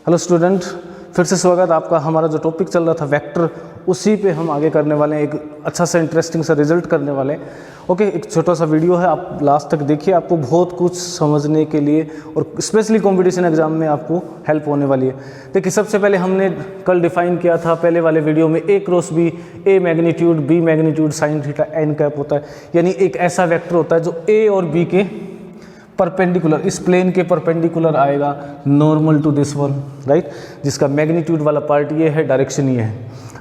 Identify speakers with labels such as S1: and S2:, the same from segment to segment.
S1: Hello student, फिर से स्वागत आपका। हमारा जो टॉपिक चल रहा था वेक्टर, उसी पे हम आगे करने वाले हैं। एक अच्छा सा इंटरेस्टिंग सा रिजल्ट करने वाले हैं। ओके, एक छोटा सा वीडियो है, आप लास्ट तक देखिए, आपको बहुत कुछ समझने के लिए और स्पेशली कंपटीशन एग्जाम में आपको हेल्प होने वाली है। देखिए, सबसे पहले हमने कल डिफाइन किया था पहले वाले वीडियो में, a cross b, a magnitude b magnitude sine theta n cap होता है। यानी एक ऐसा वेक्टर होता है जो ए और बी के परपेंडिकुलर, इस प्लेन के परपेंडिकुलर आएगा, normal to this one, right, जिसका मैग्नीट्यूड वाला पार्ट ये है, डायरेक्शन ये है।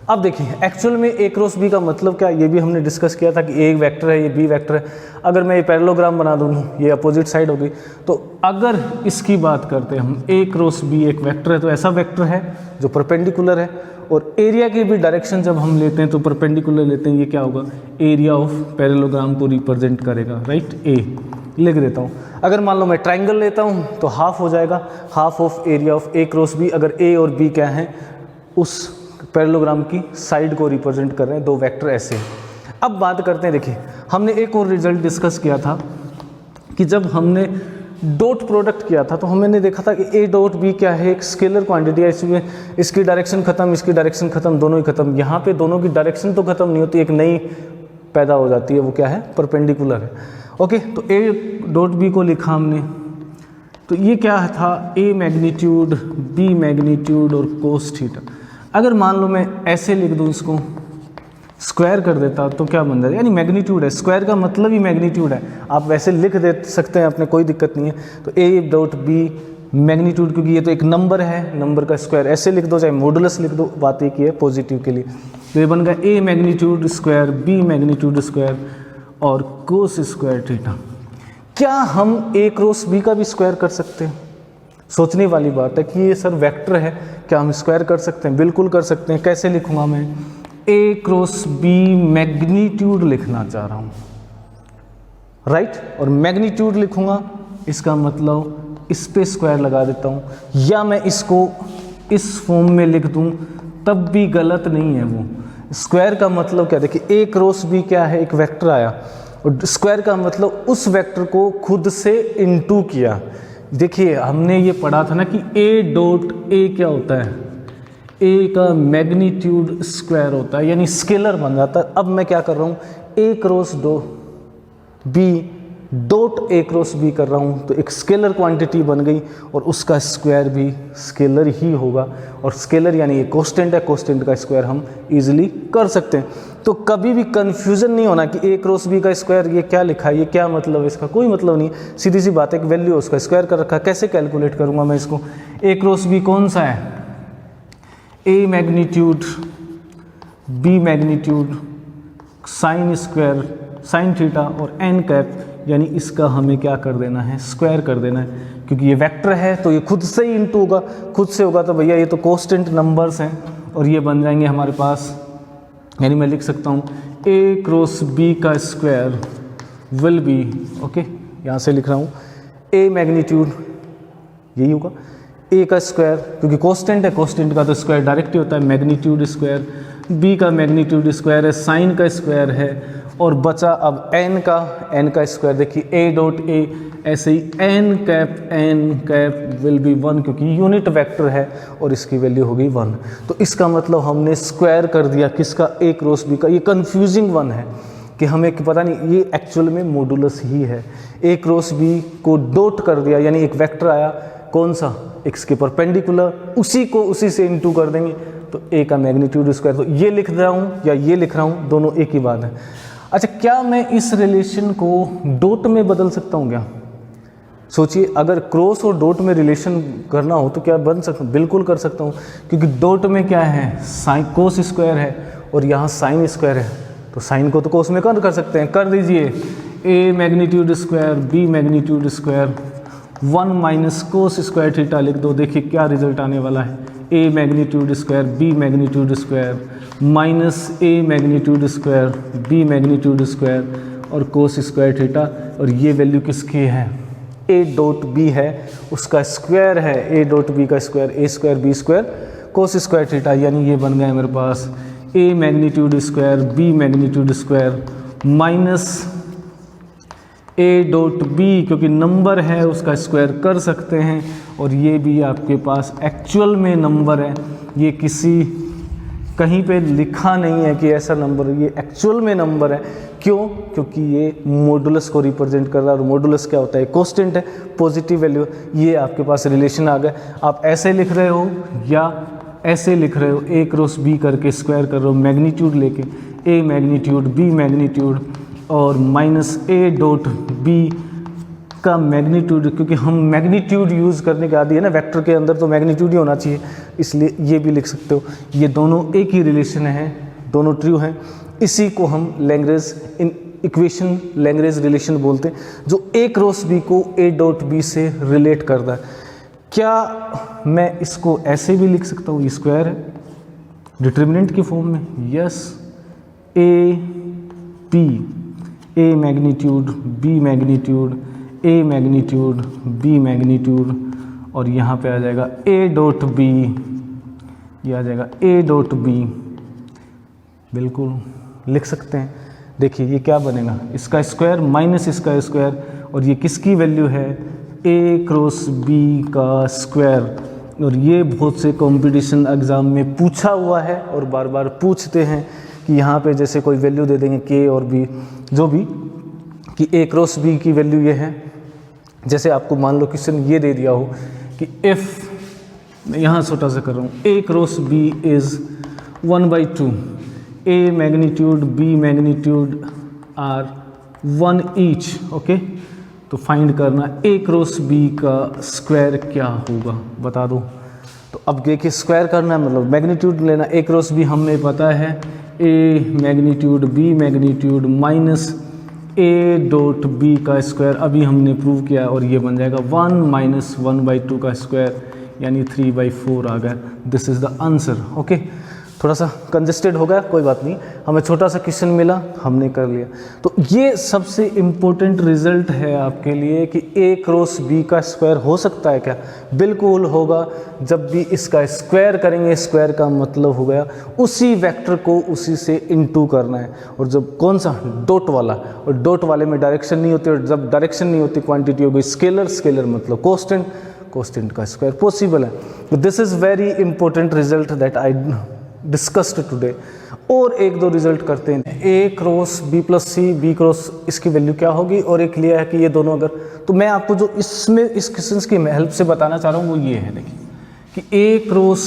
S1: अब देखिए, एक्चुअल में ए क्रॉस बी का मतलब क्या है, ये भी हमने डिस्कस किया था कि ए वेक्टर है, ये बी वेक्टर है। अगर मैं ये पैरेललोग्राम बना दूँ, ये अपोजिट साइड होगी, तो अगर इसकी बात करते हैं हम, ए क्रॉस बी एक वेक्टर है, तो ऐसा वेक्टर है जो परपेंडिकुलर है, और एरिया की भी डायरेक्शन जब हम लेते हैं तो परपेंडिकुलर लेते हैं। ये क्या होगा, एरिया ऑफ पैरेललोग्राम को रिप्रेजेंट करेगा, राइट। ए लिख देता हूँ। अगर मान लो मैं ट्राइंगल लेता हूँ तो हाफ हो जाएगा, half of area of a cross b. अगर ए और बी क्या है, उस पैरेललोग्राम की साइड को रिप्रेजेंट कर रहे हैं, दो वेक्टर ऐसे हैं। अब बात करते हैं, देखिए हमने एक और रिजल्ट डिस्कस किया था कि जब हमने डॉट प्रोडक्ट किया था तो हमने देखा था कि ए डॉट बी क्या है, एक स्केलर क्वांटिटी है। इसमें इसकी डायरेक्शन खत्म, इसकी डायरेक्शन खत्म, दोनों ही खत्म। यहाँ पे दोनों की डायरेक्शन तो खत्म नहीं होती, एक नई पैदा हो जाती है, वो क्या है, परपेंडिकुलर है। ओके, तो ए डॉट बी को लिखा हमने, तो ये क्या था, ए मैग्नीट्यूड बी मैग्नीट्यूड और कोस थीटा। अगर मान लो मैं ऐसे लिख दूँ, इसको स्क्वायर कर देता तो क्या बन जाएगा, यानी मैग्नीट्यूड है, स्क्वायर का मतलब ही मैग्नीट्यूड है। आप वैसे लिख दे सकते हैं, अपने कोई दिक्कत नहीं है। तो ए डॉट बी मैग्नीट्यूड, क्योंकि ये तो एक नंबर है, नंबर का स्क्वायर ऐसे लिख दो, चाहे मॉडुलस लिख दो, बात एक ही है पॉजिटिव के लिए। तो ये बन गया a magnitude square b magnitude square और कोस स्क्वायर थीटा। क्या हम ए क्रॉस बी का भी स्क्वायर कर सकते हैं? सोचने वाली बात है कि ये सर वेक्टर है, क्या हम स्क्वायर कर सकते हैं? बिल्कुल कर सकते हैं। कैसे लिखूंगा मैं, ए क्रॉस बी मैग्नीट्यूड लिखना चाह रहा हूँ, राइट, और मैग्नीट्यूड लिखूंगा, इसका मतलब इस पे स्क्वायर लगा देता हूँ, या मैं इसको इस फॉर्म में लिख दूँ तब भी गलत नहीं है। वो स्क्वायर का मतलब क्या, देखिए ए क्रॉस बी क्या है, एक वेक्टर आया, और स्क्वायर का मतलब उस वेक्टर को खुद से इनटू किया। देखिए हमने ये पढ़ा था ना कि ए डॉट ए क्या होता है, ए का मैग्नीट्यूड स्क्वायर होता है, यानी स्केलर बन जाता है। अब मैं क्या कर रहा हूँ, a cross b dot a cross b कर रहा हूँ, तो एक स्केलर क्वांटिटी बन गई, और उसका स्क्वायर भी स्केलर ही होगा। और स्केलर यानी ये कांस्टेंट है, कांस्टेंट का स्क्वायर हम इजीली कर सकते हैं। तो कभी भी कंफ्यूजन नहीं होना कि ए क्रॉस बी का स्क्वायर ये क्या लिखा है, ये क्या मतलब है, इसका कोई मतलब नहीं। सीधी सी बात है, एक वैल्यू उसका स्क्वायर कर रखा है, कैसे कैलकुलेट करूँगा मैं इसको। ए क्रॉस बी कौन सा है, a magnitude b magnitude sine square sine theta और एन कैप, यानी इसका हमें क्या कर देना है, स्क्वायर कर देना है। क्योंकि ये वेक्टर है तो ये खुद से ही इंटू होगा, खुद से होगा तो भैया ये तो कांस्टेंट नंबर्स हैं, और ये बन जाएंगे हमारे पास, यानी मैं लिख सकता हूँ ए क्रॉस बी का स्क्वायर विल बी, ओके, यहाँ से लिख रहा हूँ ए मैग्नीट्यूड, यही होगा ए का स्क्वायर, क्योंकि कांस्टेंट है, कांस्टेंट का तो स्क्वायर डायरेक्ट ही होता है, मैग्नीट्यूड स्क्वायर, बी का मैग्नीट्यूड स्क्वायर है, साइन का स्क्वायर है, और बचा अब एन का स्क्वायर। देखिए ए डॉट ए, ऐसे ही एन कैप विल बी 1, क्योंकि यूनिट वेक्टर है और इसकी वैल्यू होगी 1। तो इसका मतलब हमने स्क्वायर कर दिया किसका, ए क्रॉस बी का। ये कंफ्यूजिंग वन है कि हमें पता नहीं, ये एक्चुअल में मॉडुलस ही है। A cross B co dot कर दिया, यानी एक वेक्टर आया, कौन सा, एक्स के परपेंडिकुलर, उसी से इंटू कर देंगे, तो ए का मैग्नीट्यूड स्क्वायर। तो ये लिख रहा हूँ या ये लिख रहा हूँ, दोनों एक ही बात है। अच्छा, क्या मैं इस रिलेशन को डॉट में बदल सकता हूँ क्या? सोचिए, अगर क्रॉस और डॉट में रिलेशन करना हो तो क्या बन सकता, बिल्कुल कर सकता हूँ, क्योंकि डॉट में क्या है, साइन कोस स्क्वायर है, और यहाँ साइन स्क्वायर है, तो साइन को तो कोस में कर सकते हैं, कर दीजिए। A magnitude square b magnitude square 1 minus cos square theta लिख दो। देखिए क्या रिजल्ट आने वाला है, a magnitude square b magnitude square minus a magnitude square b magnitude square और कोस स्क्वायर थीटा, और ये वैल्यू किसकी है, ए डॉट बी है, उसका स्क्वायर है, ए डॉट बी का square, a square b square cos square theta, यानी ये बन गया मेरे पास a magnitude square b magnitude square minus a dot b क्योंकि नंबर है उसका स्क्वायर कर सकते हैं, और ये भी आपके पास एक्चुअल में नंबर है, ये किसी कहीं पे लिखा नहीं है कि ऐसा नंबर, ये एक्चुअल में नंबर है। क्यों? क्योंकि ये मॉडुलस को रिप्रेजेंट कर रहा है, और मॉडुलस क्या होता है? कांस्टेंट है, पॉजिटिव वैल्यू। ये आपके पास रिलेशन आ गया। आप ऐसे लिख रहे हो या ऐसे लिख रहे हो, ए क्रॉस बी करके स्क्वायर कर रहे हो मैग्नीट्यूड लेके, ए मैग्नीट्यूड बी मैग्नीट्यूड और माइनस ए डॉट बी का मैग्नीट्यूड, क्योंकि हम मैग्नीट्यूड यूज़ करने के आदी है ना, वेक्टर के अंदर तो मैग्नीट्यूड ही होना चाहिए, इसलिए ये भी लिख सकते हो। ये दोनों एक ही रिलेशन है, दोनों ट्रू हैं। इसी को हम लैग्रेंज इक्वेशन, लैग्रेंज रिलेशन बोलते हैं, जो ए क्रॉस बी को ए डॉट बी से रिलेट करता है। क्या मैं इसको ऐसे भी लिख सकता हूँ? ये स्क्वायर है डिटर्मिनेंट की फॉर्म में, yes, a b, a magnitude b magnitude, a magnitude b magnitude, और यहाँ पे आ जाएगा ए डॉट बी, ये आ जाएगा ए डॉट बी, बिल्कुल लिख सकते हैं। देखिए ये क्या बनेगा, इसका स्क्वायर माइनस इसका स्क्वायर, और ये किसकी वैल्यू है? ए क्रॉस बी का स्क्वायर। और ये बहुत से कंपटीशन एग्ज़ाम में पूछा हुआ है और बार बार पूछते हैं कि यहाँ पे जैसे कोई वैल्यू दे देंगे के और बी, जो भी, कि ए क्रॉस बी की वैल्यू ये है। जैसे आपको मान लो क्वेश्चन ये दे दिया हो कि इफ़, मैं यहाँ छोटा सा कर रहा हूँ, a cross b is 1/2, a magnitude b magnitude are 1 each, okay. तो फाइंड करना ए क्रॉस बी का स्क्वायर क्या होगा, बता दो। तो अब देखिए स्क्वायर करना है मतलब मैग्नीट्यूड लेना। ए क्रॉस बी हमें पता है a magnitude b magnitude minus a dot b का स्क्वायर, अभी हमने प्रूव किया, और ये बन जाएगा 1 माइनस 1/2 का स्क्वायर, यानी 3/4 आ गया। This is the answer, okay. थोड़ा सा कंजेस्टेड हो गया, कोई बात नहीं, हमें छोटा सा क्वेश्चन मिला, हमने कर लिया। तो ये सबसे इम्पोर्टेंट रिजल्ट है आपके लिए कि ए क्रॉस बी का स्क्वायर हो सकता है क्या? बिल्कुल होगा। जब भी इसका स्क्वायर करेंगे, स्क्वायर का मतलब हो गया उसी वेक्टर को उसी से इनटू करना है। और जब कौन सा? डॉट वाला, और डॉट वाले में डायरेक्शन नहीं होती, और जब डायरेक्शन नहीं होती क्वांटिटी हो गई स्केलर, स्केलर मतलब कांस्टेंट, कांस्टेंट का स्क्वायर पॉसिबल है। This is very important result that I discussed today. और एक दो रिजल्ट करते हैं। ए क्रॉस बी प्लस सी, बी क्रॉस इसकी वैल्यू क्या होगी, और एक लिया है कि ये दोनों अगर, तो मैं आपको जो इसमें इस क्वेश्चन की हेल्प से बताना चाह रहा हूँ वो ये है, देखिए कि ए क्रॉस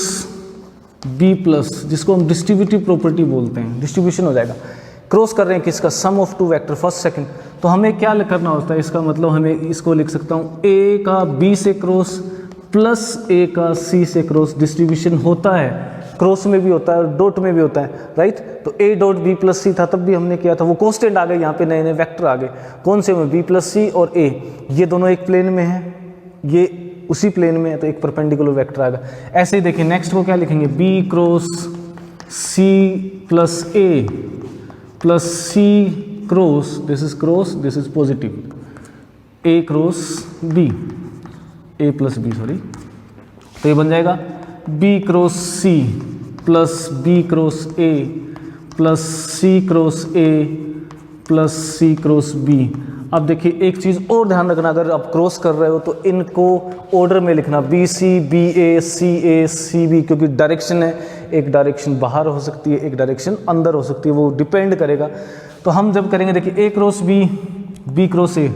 S1: बी प्लस, जिसको हम डिस्ट्रीब्यूटिव प्रॉपर्टी बोलते हैं, डिस्ट्रीब्यूशन हो जाएगा, क्रॉस कर रहे हैं किसका? Sum of two vector first second. तो हमें क्या करना होता है? इसका मतलब हमें इसको लिख सकता हूँ ए का बी से क्रॉस प्लस ए का सी से क्रॉस। डिस्ट्रीब्यूशन होता है, क्रॉस में भी होता है और डॉट में भी होता है, राइट। तो ए डॉट बी प्लस सी था, तब भी हमने किया था, वो कांस्टेंट आ गए, यहाँ पे नए नए वेक्टर आ गए। कौन से में? बी प्लस सी और ए, ये दोनों एक प्लेन में है, ये उसी प्लेन में है, तो एक परपेंडिकुलर वेक्टर आएगा। ऐसे ही देखिए नेक्स्ट को क्या लिखेंगे? B cross c plus a plus c cross, this is cross, this is positive, a cross b, a plus b sorry, तो ये बन जाएगा b cross c plus b cross a plus c cross a plus c cross b. अब देखिए एक चीज़ और ध्यान रखना, अगर आप क्रॉस कर रहे हो तो इनको ऑर्डर में लिखना, बी सी बी ए सी बी, क्योंकि डायरेक्शन है, एक डायरेक्शन बाहर हो सकती है, एक डायरेक्शन अंदर हो सकती है, वो डिपेंड करेगा। तो हम जब करेंगे, देखिए a cross b, b cross a,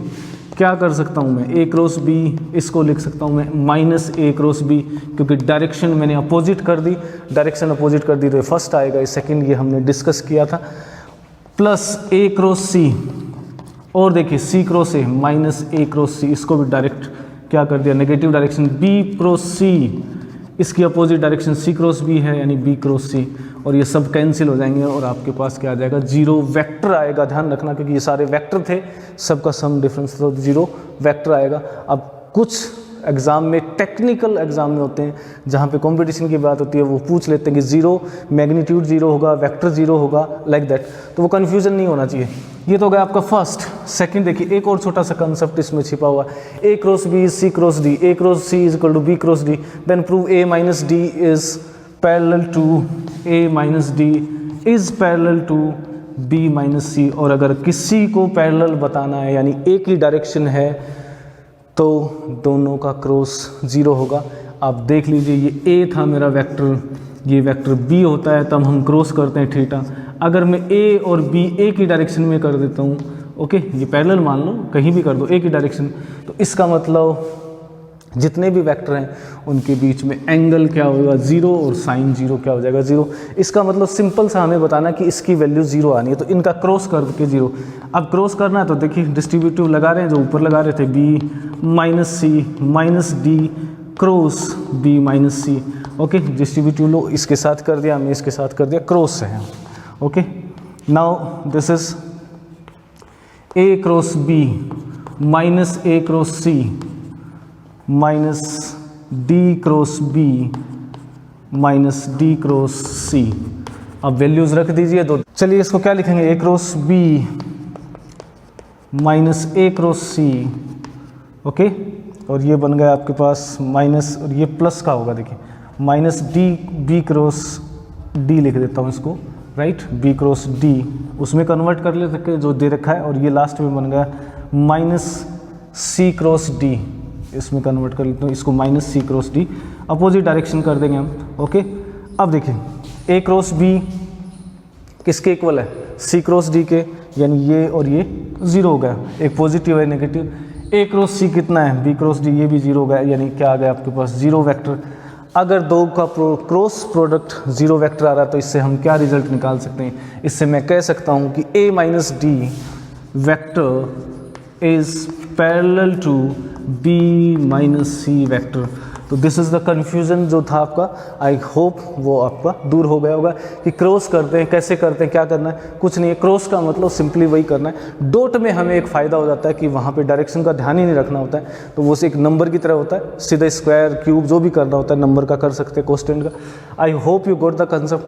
S1: क्या कर सकता हूँ मैं? ए क्रॉस बी, इसको लिख सकता हूँ मैं माइनस ए क्रॉस बी, क्योंकि डायरेक्शन मैंने अपोजिट कर दी, डायरेक्शन अपोजिट कर दी तो फर्स्ट आएगा, ये सेकंड, ये हमने डिस्कस किया था, प्लस ए क्रॉस सी, और देखिए c cross a minus a cross c, इसको भी डायरेक्ट क्या कर दिया? Negative direction, b cross c, इसकी opposite direction c cross b है, यानी बी क्रॉस सी, और ये सब कैंसिल हो जाएंगे और आपके पास क्या आ जाएगा? जीरो वेक्टर आएगा। ध्यान रखना क्योंकि ये सारे वेक्टर थे, सबका सम डिफरेंस था, जीरो वेक्टर आएगा। अब कुछ एग्ज़ाम में, टेक्निकल एग्जाम में होते हैं जहाँ पे कंपटीशन की बात होती है, वो पूछ लेते हैं कि जीरो मैग्नीट्यूड जीरो होगा, वेक्टर जीरो होगा, लाइक दैट, तो वो कन्फ्यूजन नहीं होना चाहिए। ये तो गया आपका फर्स्ट। सेकंड देखिए एक और छोटा सा कंसेप्ट इसमें छिपा हुआ है, a cross b is c cross d, a cross c is equal to b cross d, then prove a minus d is parallel to, a minus d is parallel to b minus c, और अगर किसी को parallel बताना है यानी एक ही direction है तो दोनों का क्रॉस 0 होगा। आप देख लीजिए ये ए था मेरा वेक्टर, ये वेक्टर बी होता है, तब हम क्रॉस करते हैं थीटा। अगर मैं ए और बी एक ही डायरेक्शन में कर देता हूँ, ओके, ये पैरेलल मान लो, कहीं भी कर दो एक ही डायरेक्शन, तो इसका मतलब जितने भी वेक्टर हैं उनके बीच में एंगल क्या होगा 0 और साइन 0 क्या हो जाएगा 0। इसका मतलब सिंपल सा हमें बताना कि इसकी वैल्यू 0 आनी है, तो इनका क्रॉस करके 0। अब क्रॉस करना है तो देखिए डिस्ट्रीब्यूटिव लगा रहे हैं, जो ऊपर लगा रहे थे b minus c minus d cross b minus c, okay, distributive law, इसके साथ कर दिया, हमने इसके साथ कर दिया, क्रॉस है, okay. Now this is a cross b minus a cross c minus d cross b minus d cross c. अब वैल्यूज रख दीजिए, तो चलिए इसको क्या लिखेंगे, a cross b minus a cross c, okay, और ये बन गया आपके पास माइनस, और ये प्लस का होगा, देखिए minus d b cross d लिख देता हूँ इसको, राइट, बी क्रॉस डी उसमें कन्वर्ट कर लेते जो दे रखा है, और ये लास्ट में बन गया माइनस सी क्रॉस डी, इसमें कन्वर्ट कर लेते हैं इसको माइनस सी क्रॉस डी, अपोजिट डायरेक्शन कर देंगे हम, ओके। अब देखिए ए क्रॉस बी किसके इक्वल है, सी क्रॉस डी के, यानी ये और ये 0 हो गया, एक पॉजिटिव है नेगेटिव। ए क्रॉस सी कितना है, बी क्रॉस डी, ये भी 0 हो गया, यानी क्या आ गया आपके पास 0 वेक्टर। अगर दो का क्रॉस प्रोडक्ट 0 वेक्टर आ रहा है तो इससे हम क्या रिजल्ट निकाल सकते हैं, इससे मैं कह सकता हूँ कि a minus d vector is parallel to b minus c vector. तो दिस इज़ द कन्फ्यूज़न जो था आपका, आई होप वो आपका दूर हो गया होगा कि क्रॉस करते हैं कैसे करते हैं, क्या करना है, कुछ नहीं है। क्रॉस का मतलब सिंपली वही करना है। डॉट में हमें एक फ़ायदा हो जाता है कि वहाँ पे डायरेक्शन का ध्यान ही नहीं रखना होता है, तो वो एक नंबर की तरह होता है, सीधा स्क्वायर क्यूब जो भी करना होता है नंबर का कर सकते हैं, कोस्टेंट का। I hope you got the concept.